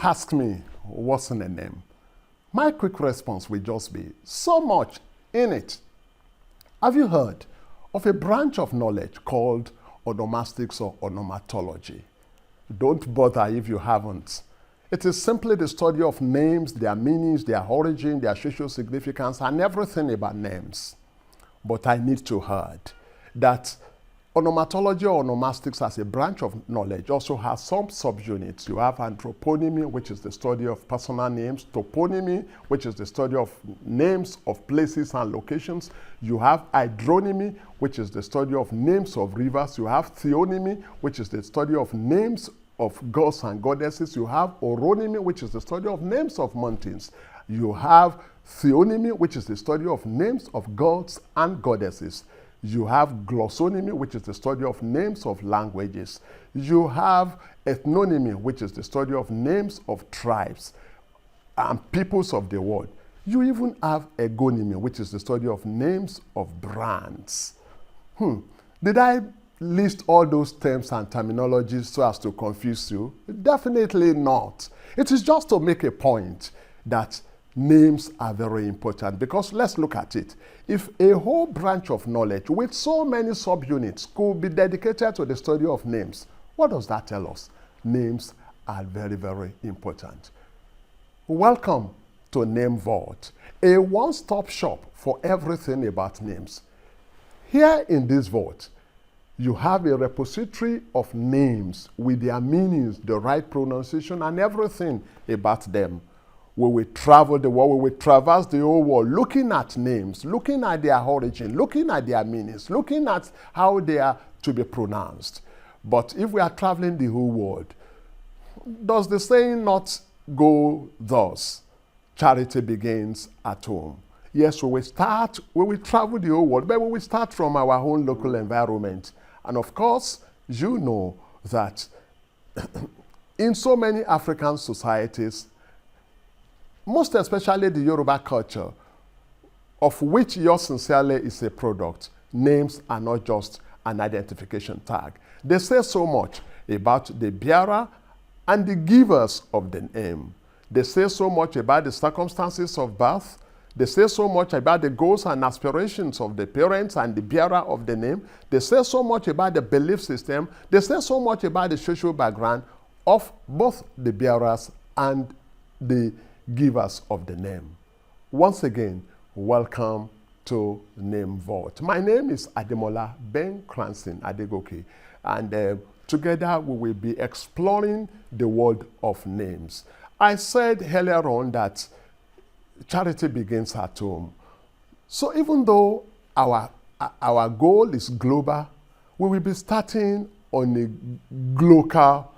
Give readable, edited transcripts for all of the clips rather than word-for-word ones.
ask me, what's in a name? My quick response will just be, so much in it. Have you heard of a branch of knowledge called onomastics or onomatology? Don't bother if you haven't. It is simply the study of names, their meanings, their origin, their social significance, and everything about names. But I need to add that onomatology or onomastics as a branch of knowledge also has some subunits. You have anthroponymy, which is the study of personal names, toponymy, which is the study of names of places and locations. You have hydronymy, which is the study of names of rivers. You have theonymy, which is the study of names of gods and goddesses. You have oronymy, which is the study of names of mountains. You have theonymy, which is the study of names of gods and goddesses. You have glossonymy, which is the study of names of languages. You have ethnonymy, which is the study of names of tribes and peoples of the world. You even have egonymy, which is the study of names of brands. Did I list all those terms and terminologies so as to confuse you? Definitely not. It is just to make a point that names are very important, because let's look at it. If a whole branch of knowledge with so many subunits could be dedicated to the study of names, what does that tell us? Names are very, very important. Welcome to Name Vault, a one-stop shop for everything about names. Here in this vault, you have a repository of names with their meanings, the right pronunciation, and everything about them. We will travel the world, we will traverse the whole world looking at names, looking at their origin, looking at their meanings, looking at how they are to be pronounced. But if we are traveling the whole world, does the saying not go thus? Charity begins at home. Yes, we will travel the whole world, but we will start from our own local environment. And of course, you know that in so many African societies, most especially the Yoruba culture, of which yours sincerely is a product, names are not just an identification tag. They say so much about the bearer and the givers of the name. They say so much about the circumstances of birth. They say so much about the goals and aspirations of the parents and the bearer of the name. They say so much about the belief system. They say so much about the social background of both the bearers and the givers of the name. Once again, welcome to Name Vault. My name is Ademola Ben Cranston Adegoke, and together we will be exploring the world of names. I said earlier on that charity begins at home. So even though our goal is global, we will be starting on a local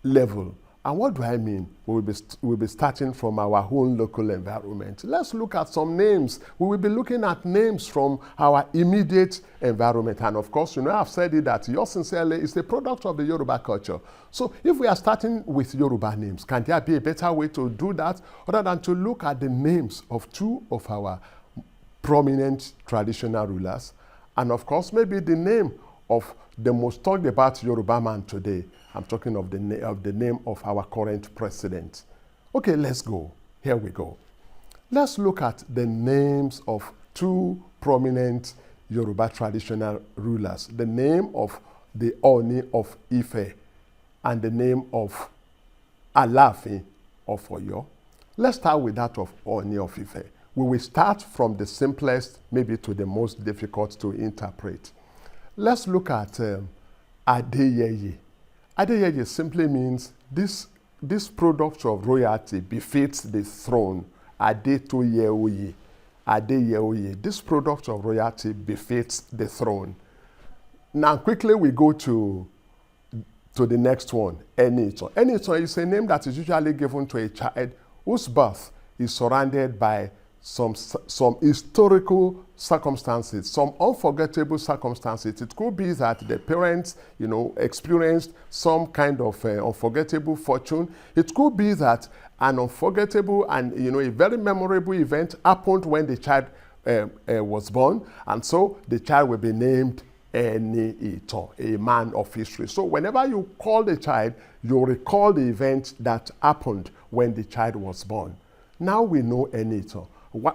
level. And what do I mean? We'll be starting from our own local environment. Let's look at some names. We will be looking at names from our immediate environment. And of course, you know, I've said it that yours sincerely is a product of the Yoruba culture. So if we are starting with Yoruba names, can there be a better way to do that other than to look at the names of two of our prominent traditional rulers? And of course, maybe the name of the most talked about Yoruba man today. I'm talking of the name of our current president. Okay, let's go. Here we go. Let's look at the names of two prominent Yoruba traditional rulers. The name of the Ọọni of Ife and the name of Aláàfin of Ọ̀yọ́. Let's start with that of Ọọni of Ife. We will start from the simplest, maybe to the most difficult to interpret. Let's look at Adéyẹyè. Adéyẹyè simply means this product of royalty befits the throne. Adétóyè. Adéyẹyè. This product of royalty befits the throne. Now quickly we go to the next one, Ẹnìtàn. Ẹnìtàn is a name that is usually given to a child whose birth is surrounded by some historical circumstances, some unforgettable circumstances. It could be that the parents, you know, experienced some kind of unforgettable fortune. It could be that an unforgettable and, you know, a very memorable event happened when the child was born, and so the child will be named Enitan, a man of history. So whenever you call the child, you recall the event that happened when the child was born. Now we know Enitan.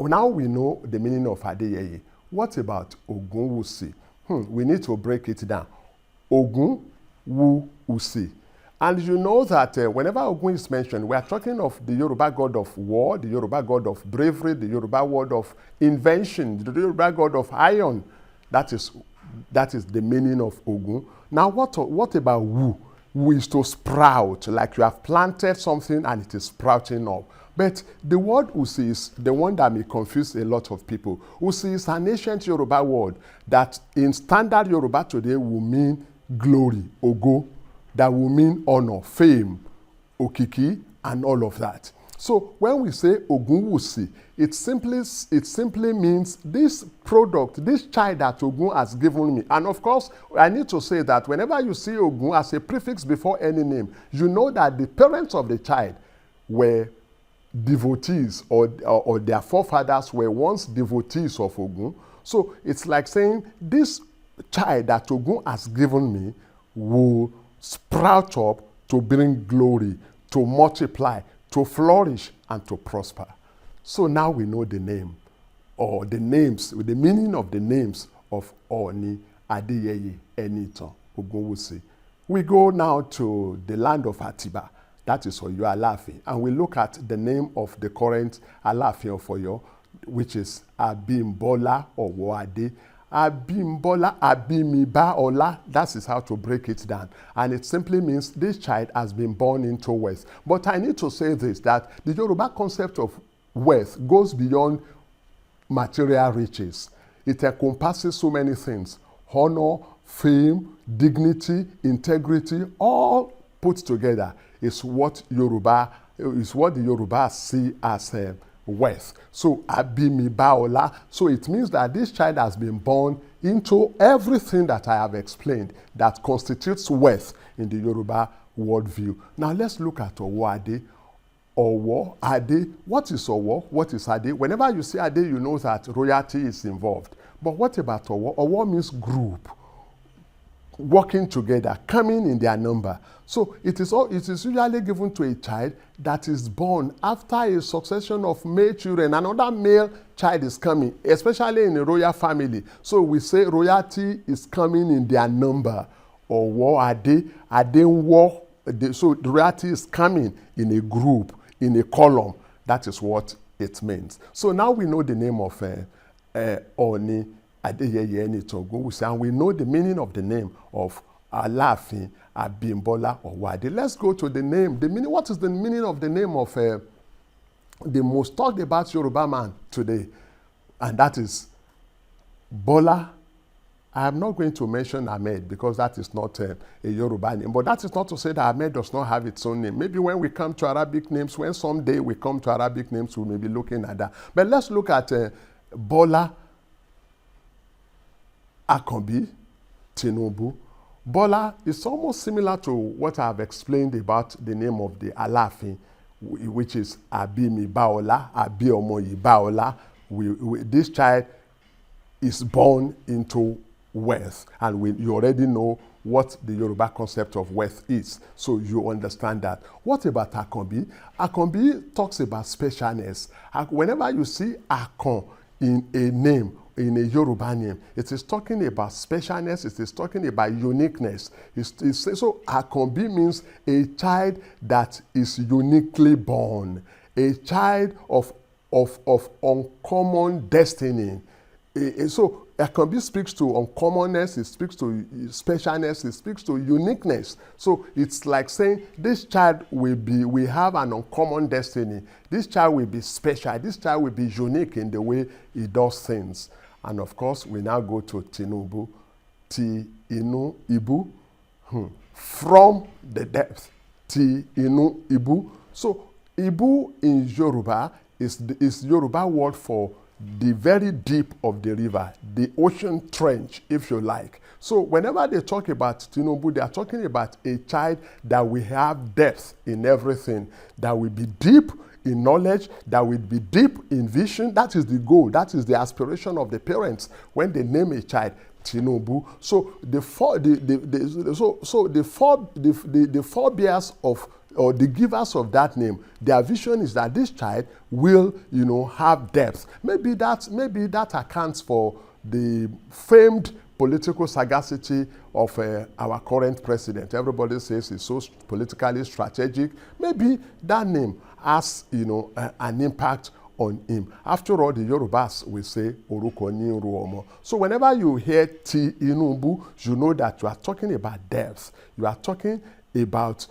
Now we know the meaning of Adeyeye. What about Ogunwusi? We need to break it down. Ogunwusi. And you know that whenever Ogun is mentioned, we are talking of the Yoruba god of war, the Yoruba god of bravery, the Yoruba god of invention, the Yoruba god of iron. That is the meaning of Ogun. Now what about Wu? Wu is to sprout, like you have planted something and it is sprouting up. But the word Usi is the one that may confuse a lot of people. Usi is an ancient Yoruba word that in standard Yoruba today will mean glory, Ogo, that will mean honor, fame, Okiki, and all of that. So when we say Ogunwusi, it simply means this product, this child that Ogun has given me. And of course, I need to say that whenever you see Ogun as a prefix before any name, you know that the parents of the child were devotees or their forefathers were once devotees of Ogun. So it's like saying this child that Ogun has given me will sprout up to bring glory, to multiply, to flourish, and to prosper. So now we know the name, or the names, the meaning of the names of Ọọni Adéyẹyè Ẹnìtàn Ogunwusi. We go now to the land of Atiba, that is Oyo Alaafin, and we look at the name of the current Alaafin of Oyo, which is Abimbola Owoade. Abimbola Abimibaola, that is how to break it down. And it simply means this child has been born into wealth. But I need to say this, that the Yoruba concept of wealth goes beyond material riches. It encompasses so many things: honor, fame, dignity, integrity, all put together is what the Yoruba see as wealth. So Abimibaola, so it means that this child has been born into everything that I have explained that constitutes wealth in the Yoruba worldview. Now let's look at Owoade. Owo, Ade. What is Owo? What is Ade? Whenever you say Ade, you know that royalty is involved. But what about Owo? Owo means group, working together, coming in their number. So it is usually given to a child that is born after a succession of male children. Another male child is coming, especially in a royal family. So we say royalty is coming in their number. Owo, Ade, Adenwo. So the royalty is coming in a group, in a column. That is what it means. So now we know the name of Ọọni Adéyẹyè Ẹnìtàn Ògúnwùsì, and we know the meaning of the name of Aláàfin Abímbọlá Owoade. Let's go to the name. The meaning. What is the meaning of the name of the most talked about Yoruba man today? And that is Bola. I am not going to mention Ahmed because that is not a Yoruba name. But that is not to say that Ahmed does not have its own name. Maybe when we come to Arabic names, when someday we come to Arabic names, we may be looking at that. But let's look at Bola Akanbi Tinubu. Bola is almost similar to what I have explained about the name of the Alaafin, which is Abimibaola, Abiomoyibaola. This child is born into wealth, and you already know what the Yoruba concept of wealth is, so you understand that. What about Akanbi? Akanbi talks about specialness. Whenever you see Akon in a name, in a Yoruba name, it is talking about specialness, it is talking about uniqueness. So Akanbi means a child that is uniquely born, a child of uncommon destiny. So Akanbi speaks to uncommonness, it speaks to specialness, it speaks to uniqueness. So it's like saying this child will have an uncommon destiny. This child will be special. This child will be unique in the way he does things. And of course, we now go to Tinubu, Ibu, from the depth, Ibu. So Ibu in Yoruba is Yoruba word for the very deep of the river, the ocean trench, if you like. So whenever they talk about Tinubu, they are talking about a child that will have depth in everything, that will be deep in knowledge, that will be deep in vision. That is the goal. That is the aspiration of the parents when they name a child. Tinubu. So the forebears of, or the givers of that name, their vision is that this child will, have depth. Maybe that accounts for the famed political sagacity of our current president. Everybody says he's so politically strategic. Maybe that name has, an impact on him. After all, the Yorubas will say Oruko ni Omo. So whenever you hear Tinubu, you know that you are talking about depth. You are talking about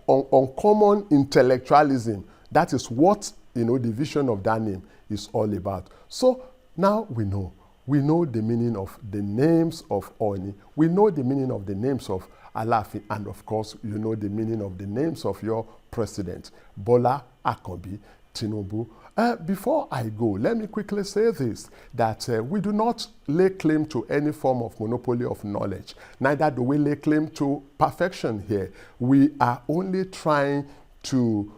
uncommon intellectualism. That is what the vision of that name is all about. So now we know the meaning of the names of Ọọni. We know the meaning of the names of Alaafin, and of course, you know the meaning of the names of your president, Bola Ahmed Tinubu. Before I go, let me quickly say this, that we do not lay claim to any form of monopoly of knowledge. Neither do we lay claim to perfection here. We are only trying to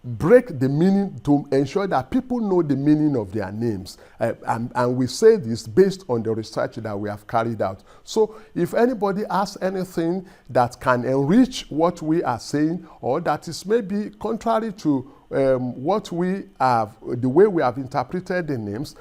break the meaning, to ensure that people know the meaning of their names. And we say this based on the research that we have carried out. So if anybody has anything that can enrich what we are saying, or that is maybe contrary to what we have, the way we have interpreted the names,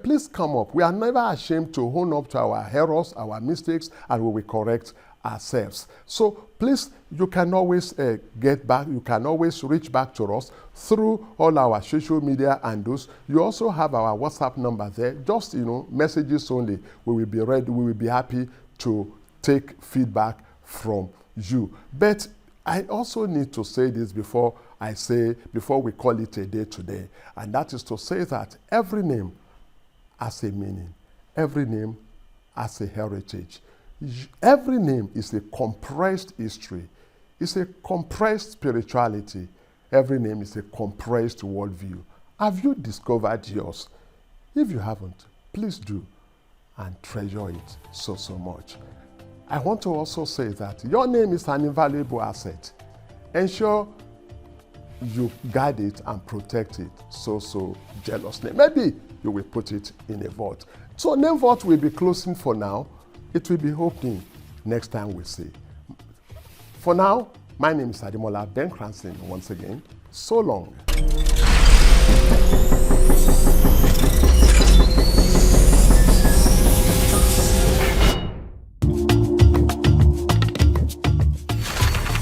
please come up. We are never ashamed to own up to our errors, our mistakes, and we will correct ourselves. So please, you can always get back, you can always reach back to us through all our social media handles. You also have our WhatsApp number there, just messages only. We will be ready, we will be happy to take feedback from you. But I also need to say this before we call it a day today, and that is to say that every name has a meaning, every name has a heritage. Every name is a compressed history. It's a compressed spirituality. Every name is a compressed worldview. Have you discovered yours? If you haven't, please do, and treasure it so much. I want to also say that your name is an invaluable asset. Ensure you guard it and protect it so jealously. Maybe you will put it in a vault. So name vault will be closing for now. It will be opening next time we see. For now, my name is Ademola Ben Cranston once again. So long.